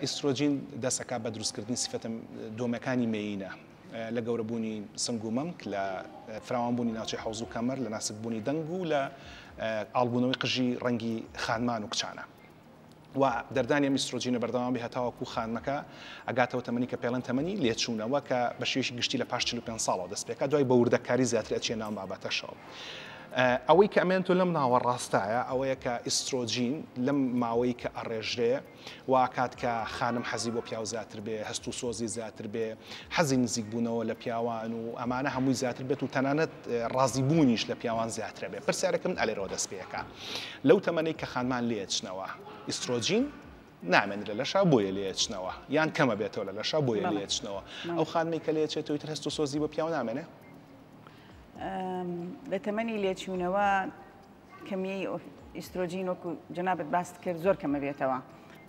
ئیسترۆجین دەسەکا بە دروستکردنی سیفەتە دۆمەکانی مێینە لە گەورەبوونی سنگ و مەمک لە فراوانبوونی ناوچەی حەوز و کەمەر لە ناسکبوونی دەنگ و لە ئاڵبوونەوەی قژی ڕەنگی خانمان و کچانە. و دەردانی ئەم ئیسترۆجینە بەردەوام بێ هەتاوەکو خانمەکە ئەگاتەوە تەمەنی کە پێڵەن تەمەنی لێچوونەوە کە بە شێوەیەکی گشتی لە پاش 45 ساڵەوە دەست پێکات دوای بە وردەکاری زیاتر ئەچێ ناو بابەتەشەوە. ئەوەی کە ئەمێن تۆ لەم ناوە ڕاستایە ئەوەیە کە ئیسترۆجین لەم ماوەی کە ئەڕێژرێ و کات کە خانم حەزی بۆ پیاو زیاتر بێ هەست و سۆزی زیاتر بێ حەزی نزیک بوونەوە لە پیاوان و ئەمانە هەمووی زیاتر بێت و تەنانەت ڕازیبوونیش لە پیاوان زیاترە بێ پرسیارەکە من ئەلێرەوە دەست پێەکە لەو تەمەنەی کە خانمان لێچنەوە ئیسترۆجین نامێنرە لەشا بۆیە لێچنەوە یان کەمە بێتەوە لە لەشا بۆیە لێچنەوە ئەو خانمەی کە لێچێتەوەی تر هەست و سۆزی بە پیاو نامێنێ لە تەمەنی لێچوونەوە کەمیەی ئیسترۆجین وەکو جەنابەت باست کرد زۆر کەمە بێتەوە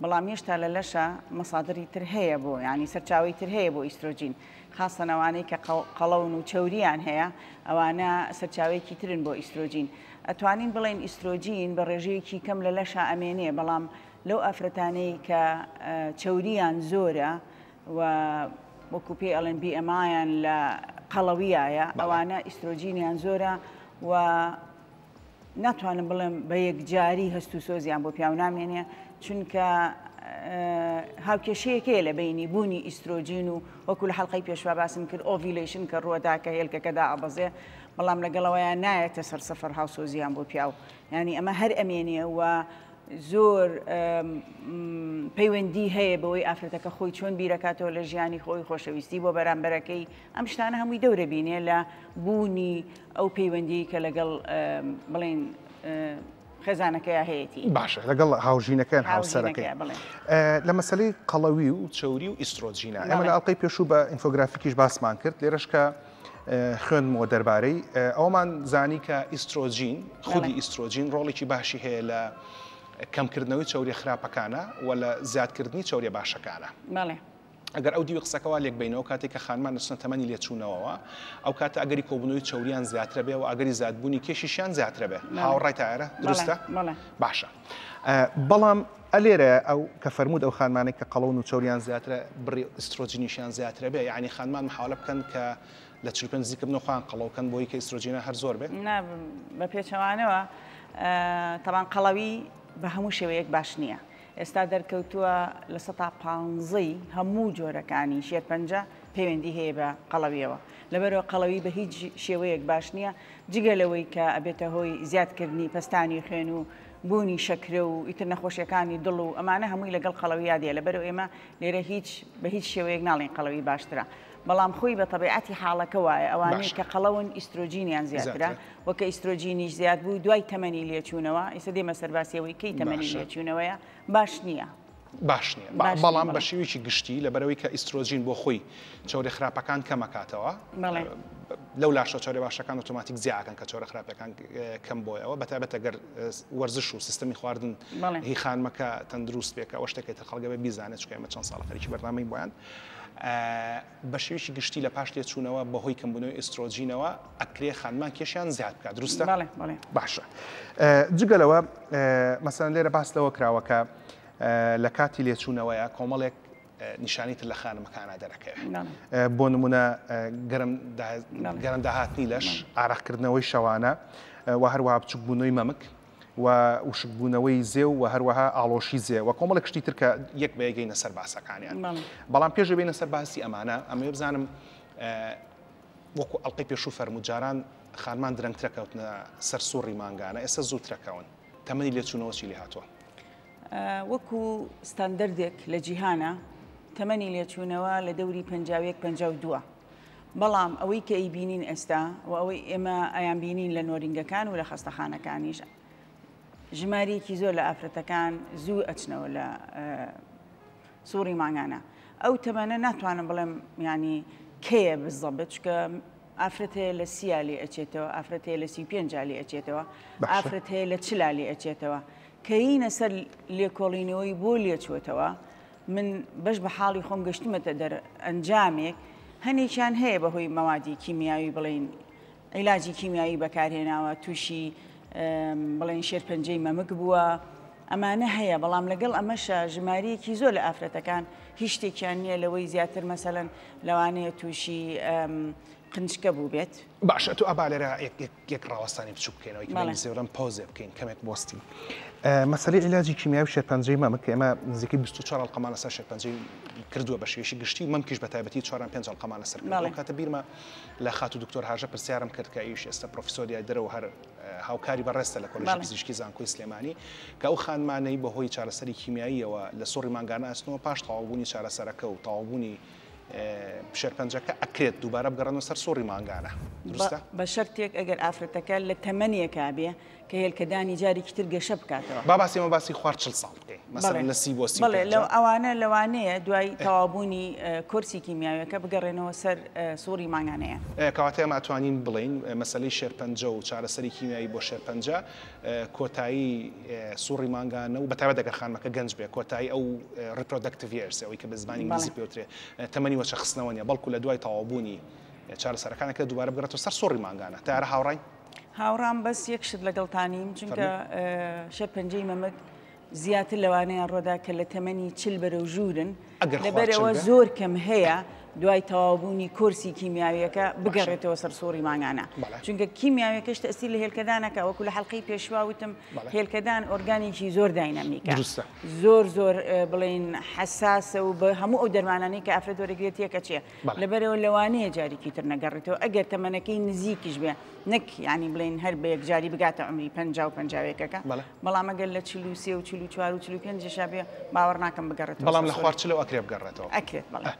بەڵام هێشتا لە لەشە مەسادری تر هەیە بۆ ینی سەرچاوی تر هەیە بۆ ئیسترۆجین خاصە ئەوانەی کە قەڵەون و چەوریان هەیە ئەوانە سەرچاوێکی ترن بۆ ئیسترۆجین ئەتوانین بڵێن ئیسترۆجین بە ڕێژەیەکی کەم لە لەشە ئەمێنێ بەڵام لەو ئافرەتانەی کە چەوریان زۆرە و وەکو پێ ئەڵێن BMI-یان لە قەڵەویایە ئەوانە ئیسترۆجینیان زۆرە و ناتوانم بڵێم بە یەکجاری هەست و سۆزیان بۆ پیاو نامێنێ چونکە هاوکێشەیەکەیە لە بینی بوونی ئیسترۆجین و وەکو لە حەڵقەی پێشوا باسم کرد ئۆڤیلەیشن کە ڕووداکە هێلکەکەدا ئەبەزێ بەڵام لەگەڵەوەیان نایەتە سەر سەفەر هاوسۆزیان بۆ پیاو ینی ئەمە هەر ئەمێنێ و زۆر پەیوەندی هەیە بەوەی ئافرەتەکە خۆی چۆن بیرەکاتەوە لە ژیانی خۆی خۆشەویستی بۆ بەرامبەرەکەی ئەم شتانە هەمووی دەورە بینێ لە بوونی ئەو پەیوەندی کە لەگەڵ بڵێن خێزانەکەی هەیەی باشە لەگەڵ هاوژینەکەیان هاوسەرەکەی لە مەسلەی قەڵەوی و چەوری و ئیسترۆجینە ئەمە لە ئەڵلقەی پێشوو بە ئینفۆگرافیکیش باسمان کرد لێرەشکە خوێنمەوە دەربارەی ئەومان زانی کە ئیسترۆجین خودی ئیسترۆجین ڕۆڵێکی باشی هەیە لە کەمکردنەوەی چەوری خراپەکانە و لە زیادکردنی چەوری باشەکانە. ئەگەر ئەو دیوی قسەکەەوە لێک بینەوە کاتێک کە خانمان نچنە تەمەنی لێچوونەوەەوە ئەو کاتە ئەگەری کۆبوونەوەی چەوریان زیاترە بێ و ئەگەری زیادبوونی کێشیشیان زیاترە بێ هاوڕای تایرە دروستە باشە بەڵام ئەلێرە ئەو کە فەرموود ئەو خانمانێک کە قەڵەون و چەوریان زیاترە بڕی ئیسترۆجینیشیان زیاترە بێ یعنی خانمان محاولە بکەن کە لە 45 نزیکردنەوەخوان قەڵەوکەن بۆی کە ئیسترۆجینە هەر زۆر بێ بە پێچەوانەوە تەوان قەڵەوی بە هەموو شێوەیەک باش نییە ئێستا دەرکەوتووە لە 150 هەموو جۆرەکانی شێرپەنجە پەیوەندی هەیە بە قەڵەویەوە لەبەرەوە قەڵەوی بە هیچ شێوەیەک باش نییە جگە لەوەی کە ئەبێتە هۆی زیادکردنی پەستانی خوێن و بوونی شەکرە و ئیتر نەخۆشیەکانی دڵ و ئەمانە هەمووی لەگەڵ قەڵەوی دیە لەبەرەوە ئێمە لێرە بە هیچ شێوەیەک ناڵێن قەڵەوی باشترە بەڵام خۆی بە تەبیعەتی حاڵەکە وایە ئەوانەی کە قەڵەون ئیسترۆجینیان زیاترە وەکە ئیسترۆجینیش زیاد بوو دوای تەمەنی لێچوونەوە ئێستا دێمە سەرباسیەوەی کەی تەمەنی لێچوونەوەیە باش نییە باش نییە بەڵام بە شێوەیەکی گشتی لەبەرەوەی کە ئیسترۆجین بۆ خۆی چەوری خراپەکان کەمەکاتەوە لەو لاشە چۆری باشەکان ئۆتۆماتیک زیاکەن کە چۆرە خراپەکان کەم بۆیەوە بەتابەت ئەگەر وەرزش و سیستەمی خواردن هی خانمەکە تەندروست بێکە ئەوە شتێکی تر خەڵگە بێ بیزانێت چکە ئێمە چەند ساڵە خەریکی بەرنامەی بۆیان بە شێوەیەکی گشتی لە پاش لێچوونەوە بەهۆی کەمبوونەوەی ئیسترۆجینەوە ئەکرێ خانمان کێشیان زیاد بکات دروستە باشە جگەلەوە مەسەن لێرە باس لەوە کراوەکە لە کاتی لێچوونەوەیە کۆمەڵێک نیشانی تر لە خانمەکانە دەرەکەوێت بۆ نمونە گەرم داهاتنی لەش ئاراقکردنەوەی شەوانە و هەروەها بچووکبوونەوەی مەمک و وشکبوونەوەی زێ و هەروەها ئاڵۆشی زێ و کۆمەڵێک شتی تر کە یەک بە یەکەینە سەر باسەکانیان بەڵام پێش بینە سەر باسی ئەمانە ئەمە بزانم وەکو ئەڵلقەی پێشوو فەرموود جاران خانمان درەنگترە کەوتنە سەر سوڕی مانگانە ئێستا زووترەکەون تەمەنی لێچوونەوە چی لێ هاتووە وەکو ستاندەردێک لە جیهانە تەمەنی لێچوونەوە لە دەوری 51-52 بەڵام ئەوەی کە ئەیبینین ئێستا و ئەوەی ئێمە ئەیان بینین لە نۆرینگەکان و لە خەستەخانەکانیش ژمارەیەکی زۆر لە ئافرەتەکان زوو ئەچنەوە لە سووڕی مانگانە ئەو تەمەنە ناتوانم بڵێم ینی کێیە بزەبت چکە ئافرەت هەیە لە 30 لێ ئەچێتەوە ئافرەت هەیە لە 35 لێ ئەچێتەوە ئافرەت هەیە لە 40 لێ ئەچێتەوە کە هینە سەر لێکۆڵینەوەی بۆ لێچوێتەوە من بەش بە حاڵی خۆم گەشتمەتە دەر ئەنجامێک هەنێکیان هەیە بەهۆی مەوادی کیمیاوی بڵین عیلاجی کیمیایی بەکارهێناوە تووشی بڵێن شێرپەنجەی مەمک بووە ئەمانە هەیە بەڵام لەگەڵ ئەمەشە ژمارەیەکی زۆر لە ئافرەتەکان هیچ شتێکیان نییە لەوەی زیاتر مەسەلەن لەوانەیە تووشی قنچکە بوو بێت. باشە تو ئەبا لێرە یەک ڕاوەستانی بچوو بکەینەوە زێڕم پۆزێ بکەین کەمێک بۆستی. مەسەلەی علاجی کیمیاوی شێرپەنجەی مەمە کە ئێمە نزیکەی 24 ئەڵقەمان لەسەر شێرپەنجەی کردووە بە شێوەیەکی گشتی مەمکیش بە تایبەتی 4-5 ئەڵقەمان لەسەر کردووە. کاتە بیرمە لە خات و دکتۆر هاژە پرسیارم کرد کە ئیش ئێستا پرۆفیسۆریای دەرەوە هەر هاوکاری بەڕێستە لە کۆلێژی پزیشکی زانکۆی سلێمانی کە ئەو خانمانەی بەهۆی چارەسەری کیمیاییەوە لە سۆڕی مانگانە ئەچنەوە پاش تەواوبوونی چارەسەرەکە و تەواوبوونی شێرپەنجەکە ئەکرێت دووبارە بگەڕێنەوە سەر سۆڕی مانگانە بە شەرتێک ئەگەر ئافرەتەکە لە تەمەنیەکە بێ کە هێلکەدانی جارێکی تر گەشە بکاتەوە. باباسیمە باسی خوارد 40 ساڵ بکەین مەسەڵەن لە 30 بۆ 30 بەڵێ لەو ئەوانە لەوانەیە دوای تەواوبوونی کورسی کیمیاویەکە بگەڕێنەوە سەر سووری مانگانەیە. کەواتەیە ماتوانین بڵین مەسەلەی شێرپەنجە و چارەسەری کیمیایی بۆ شێرپەنجە کۆتایی سووری مانگانە و بەتایبەت ئەگەر خانمەکە گەنج بێ کۆتایی ئەو ریپرۆدەکتیڤ یێرس ئەوەی کە بە زمانی ئینگلیزی پێوترێ تەمەنی وەچە خستنەوە نیە بەڵکو لە دوای تەواوبوونی چارەسەرەکانەکە دووبارە بگرێتەوە سەر سۆڕی مانگانە تا ئێرە هاوڕاین؟ هاوڕام بەس یەک شت لەگەڵتانیم چونکە شێرپەنجەی مەمەک زیاتر لەوانەیە ڕۆدا کە لە تەمەنی 40 بەرەو ژوورن لەبەرەوە زۆر کەم هەیە دوای تەواوبوونی کورسی کیمیاویەکە بگەڕێتەوە سەر سۆڕی مانگانە چونکە کیمیاویەکەش تەسیر لە هێلکەدانەکە وەکو لە حەڵقەی پێشوا وتم هێلکەدان ئۆرگانێکی زۆر داینامیکە زۆر بڵێن حساسە و بە هەموو ئەو دەرمانانەی کە ئافرەت وەرەگرێت یەکە چیە لەبەرەوە لەوانەیە جارێکی تر نەگەڕێتەوە ئەگەر تەمەنەکەی نزیکیش بێ نەک ینی بڵێن هەر بە یەکجاری بگاتە عمری 50 و 50ەکە بەڵام ئەگەر لە 43 و 44 و 45 شابێ باوەڕ ناکەم بگەڕێتەوە بەڵام لە خوارد 40 ئەکرێ بگەڕێتەوە ئەکرێت بەڵێ.